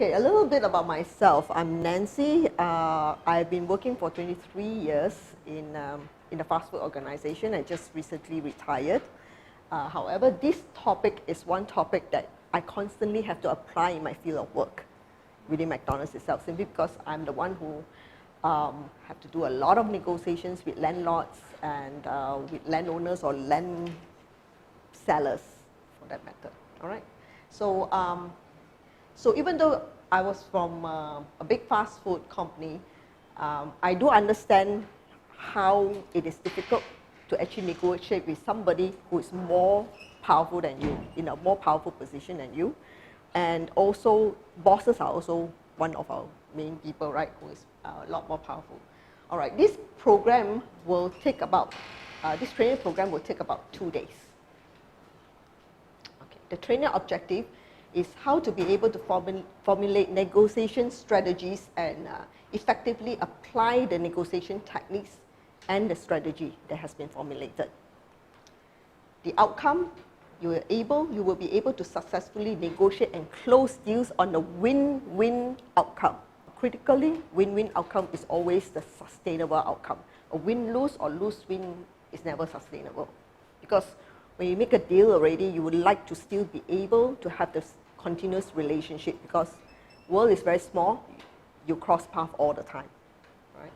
Okay, a little bit about myself. I'm Nancy. I've been working for 23 years in a fast food organization. I just recently retired. However, this topic is one topic that I constantly have to apply in my field of work within McDonald's itself, simply because I'm the one who have to do a lot of negotiations with landlords and with landowners or land sellers, for that matter. All right. So even though I was from a big fast food company, I do understand how it is difficult to actually negotiate with somebody who is more powerful than you, in a more powerful position than you. And also, bosses are also one of our main people, right, who is a lot more powerful. All right, this program will take about, this training program will take about 2 days. Okay. The training objective is how to be able to formulate negotiation strategies and effectively apply the negotiation techniques and the strategy that has been formulated. The outcome, you will be able to successfully negotiate and close deals on the win-win outcome. Critically, win-win outcome is always the sustainable outcome. A win-lose or lose-win is never sustainable, because when you make a deal already, you would like to still be able to have this continuous relationship, because world is very small, you cross paths all the time, right?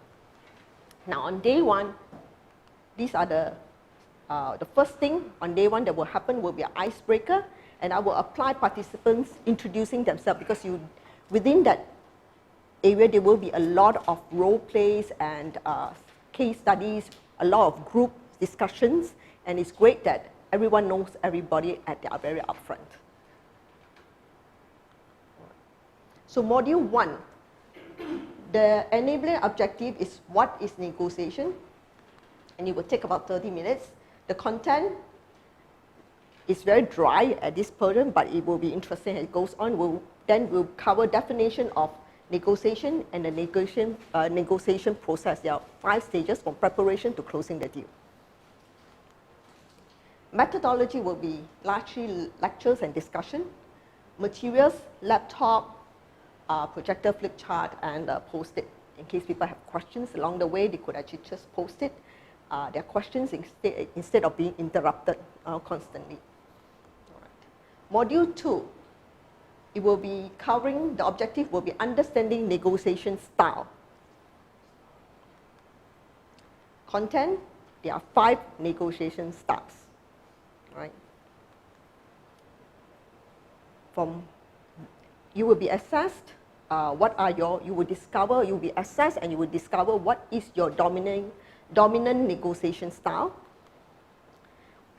Now on day one, these are the first thing on day one that will happen will be an icebreaker, and I will apply participants introducing themselves, because within that area there will be a lot of role plays and case studies, a lot of group discussions, and it's great that everyone knows everybody at the very upfront. So module 1, the enabling objective is what is negotiation, and it will take about 30 minutes. The content is very dry at this point, but it will be interesting as it goes on. We'll cover definition of negotiation and the negotiation process. There are 5 stages from preparation to closing the deal. Methodology will be largely lectures and discussion. Materials, laptop, projector, flip chart, and post-it. In case people have questions along the way, they could actually just post it. Their questions instead of being interrupted constantly. All right. Module 2, it will be covering, the objective will be understanding negotiation style. Content, there are 5 negotiation styles. Right? You will be assessed, you will be assessed and you will discover what is your dominant negotiation style.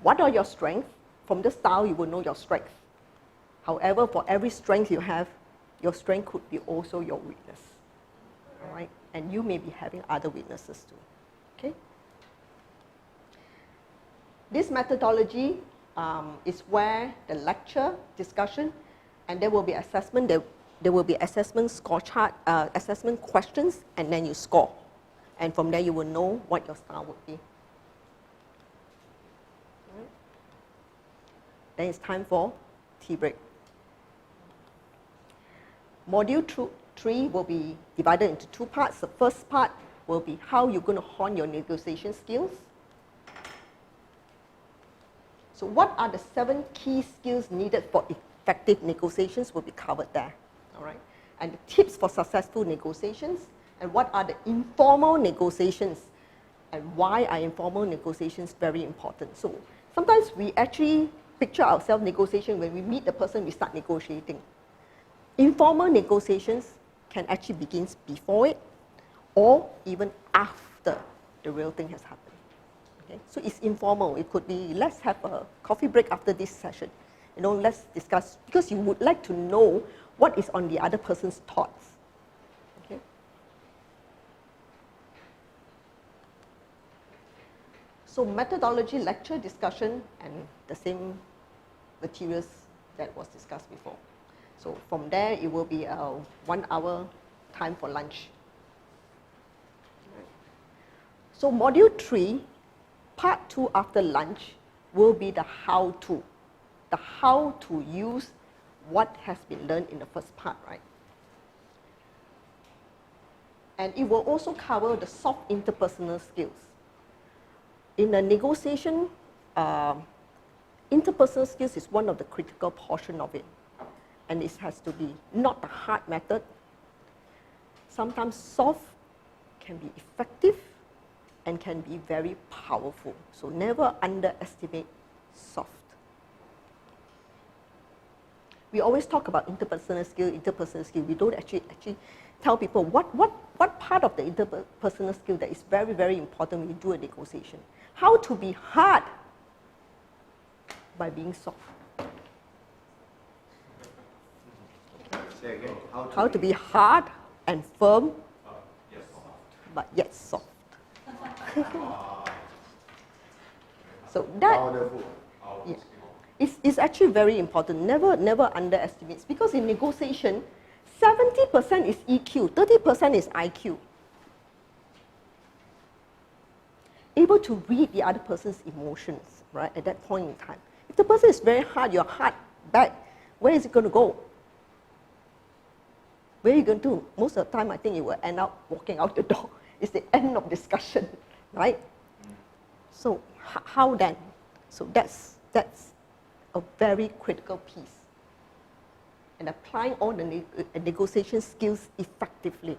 What are your strengths? From the style, you will know your strength. However, for every strength you have, your strength could be also your weakness. All right? And you may be having other weaknesses too. Okay? This methodology is where the lecture, discussion, and there will be assessment. There will be assessment score chart, assessment questions, and then you score. And from there, you will know what your style would be. Right. Then it's time for tea break. Module 3 will be divided into 2 parts. The first part will be how you're going to hone your negotiation skills. So what are the 7 key skills needed for effective negotiations will be covered there. All right? And the tips for successful negotiations, and what are the informal negotiations, and why are informal negotiations very important. So sometimes we actually picture ourselves negotiation when we meet the person, we start negotiating. Informal negotiations can actually begin before it or even after the real thing has happened. Okay? So it's informal. It could be, let's have a coffee break after this session. You know, let's discuss, because you would like to know what is on the other person's thoughts. Okay? So methodology, lecture, discussion, and the same materials that was discussed before. So from there, it will be a 1 hour time for lunch. So module 3, part 2 after lunch, will be the how-to. The how to use what has been learned in the first part, right? And it will also cover the soft interpersonal skills. In a negotiation, interpersonal skills is one of the critical portion of it. And it has to be not the hard method. Sometimes soft can be effective and can be very powerful. So never underestimate soft. We always talk about interpersonal skill. We don't actually tell people what part of the interpersonal skill that is very, very important when you do a negotiation. How to be hard by being soft. Say again. How to be hard and firm, but yet soft. So that, yeah, it's actually very important. Never underestimates, because in negotiation, 70% is EQ, 30% is IQ. Able to read the other person's emotions, right, at that point in time. If the person is very hard, you're hard back, where is it going to go? Where are you going to? Most of the time, I think it will end up walking out the door. It's the end of discussion, right? So how then? So that's a very critical piece. And applying all the negotiation skills effectively.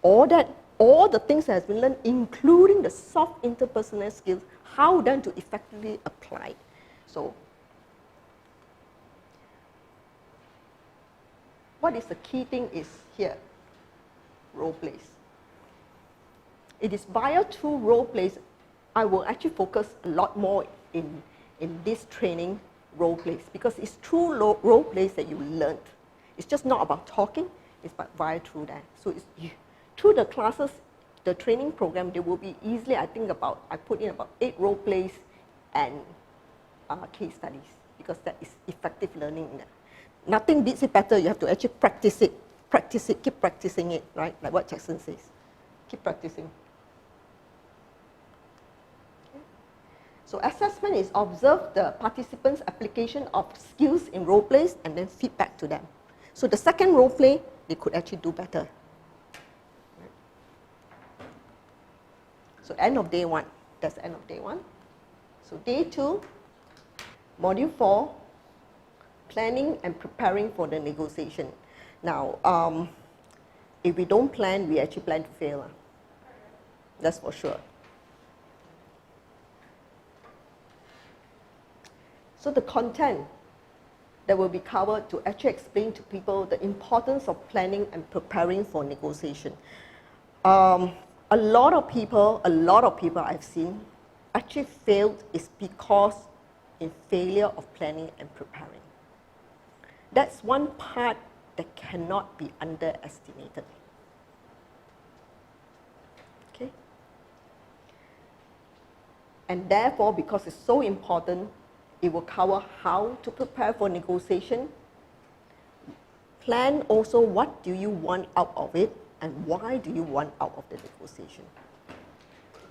All the things that has been learned, including the soft interpersonal skills, how then to effectively apply. So what is the key thing is here, role plays. It is via two role plays. I will actually focus a lot more in this training role plays, because it's through role plays that you learn. It's just not about talking, it's via through that. So it's, through the classes, the training program, there will be easily, I put in about 8 role plays and case studies, because that is effective learning. Nothing beats it better. You have to actually practice it, keep practicing it, right? Like what Jackson says, keep practicing. Okay. So assessment is observe the participants' application of skills in role plays and then feedback to them. So the second role play, they could actually do better. So end of day 1, that's the end of day 1. So day 2, module 4, planning and preparing for the negotiation. Now, if we don't plan, we actually plan to fail. That's for sure. So the content that will be covered to actually explain to people the importance of planning and preparing for negotiation. A lot of people I've seen actually failed is because in failure of planning and preparing. That's one part that cannot be underestimated. Okay? And therefore, because it's so important, it will cover how to prepare for negotiation. Plan also what do you want out of it and why do you want out of the negotiation.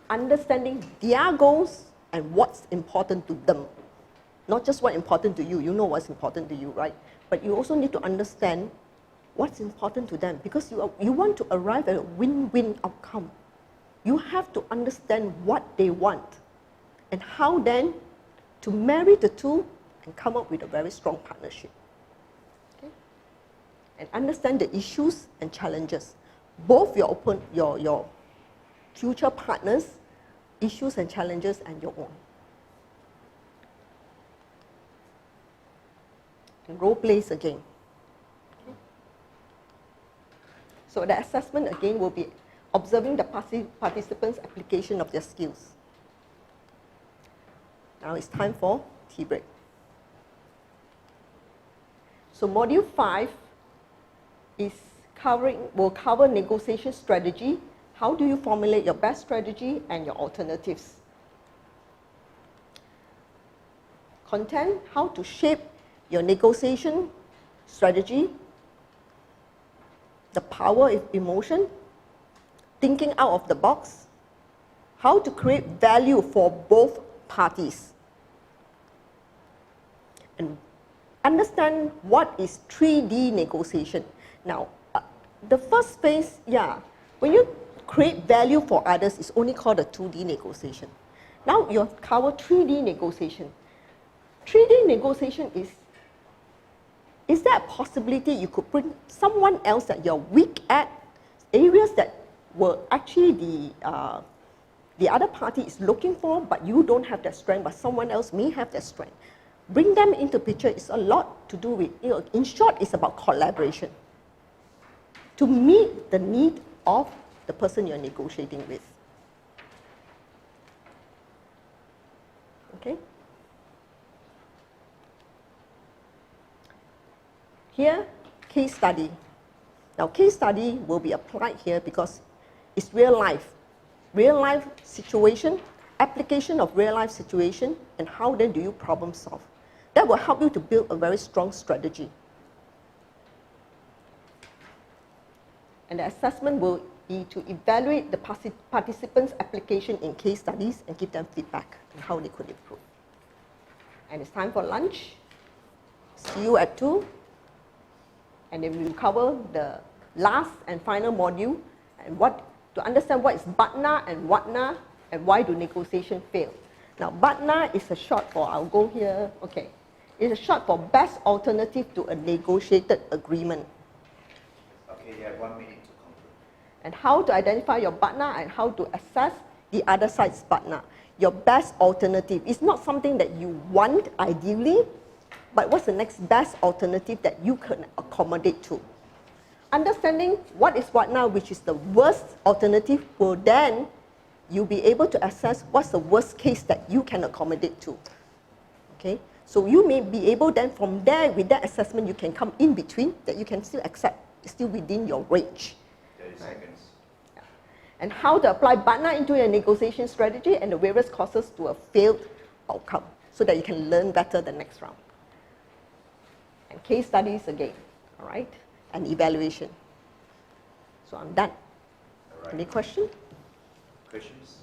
Understanding their goals and what's important to them. Not just what's important to you. You know what's important to you, right? But you also need to understand what's important to them, because you want to arrive at a win-win outcome. You have to understand what they want and how then to marry the two and come up with a very strong partnership. Okay? And understand the issues and challenges. Both your future partners, issues and challenges, and your own. And role plays again. Okay. So the assessment again will be observing the participants' application of their skills. Now it's time for tea break. So module 5 will cover negotiation strategy. How do you formulate your best strategy and your alternatives? Content, how to shape your negotiation strategy, the power of emotion, thinking out of the box, how to create value for both parties, and understand what is 3D negotiation. Now, the first phase, When you create value for others, it's only called a 2D negotiation. Now you have covered 3D negotiation. 3D negotiation is there a possibility you could bring someone else that you're weak at, areas that were actually the other party is looking for, but you don't have that strength, but someone else may have that strength. Bring them into picture. It's a lot to do with, in short, it's about collaboration. To meet the need of the person you're negotiating with. Okay? Here, case study. Now, case study will be applied here because it's real life. Real life situation, application of real life situation, and how then do you problem solve. That will help you to build a very strong strategy. And the assessment will be to evaluate the participants' application in case studies and give them feedback on how they could improve. And it's time for lunch. See you at 2. And then we will cover the last and final module and to understand what is BATNA and WATNA and why do negotiation fail. Now, BATNA is a short for, I'll go here, okay. It's a short for best alternative to a negotiated agreement. Okay, you have 1 minute to conclude. And how to identify your BATNA and how to assess the other side's BATNA. Your best alternative is not something that you want ideally, but what's the next best alternative that you can accommodate to. Understanding what is BATNA, which is the worst alternative, will then you'll be able to assess what's the worst case that you can accommodate to. Okay? So you may be able then from there, with that assessment, you can come in between, that you can still accept, still within your range. 30 seconds. Yeah. And how to apply BATNA into your negotiation strategy and the various causes to a failed outcome, so that you can learn better the next round. And case studies again, all right? And evaluation. So I'm done. All right. Any question? Questions?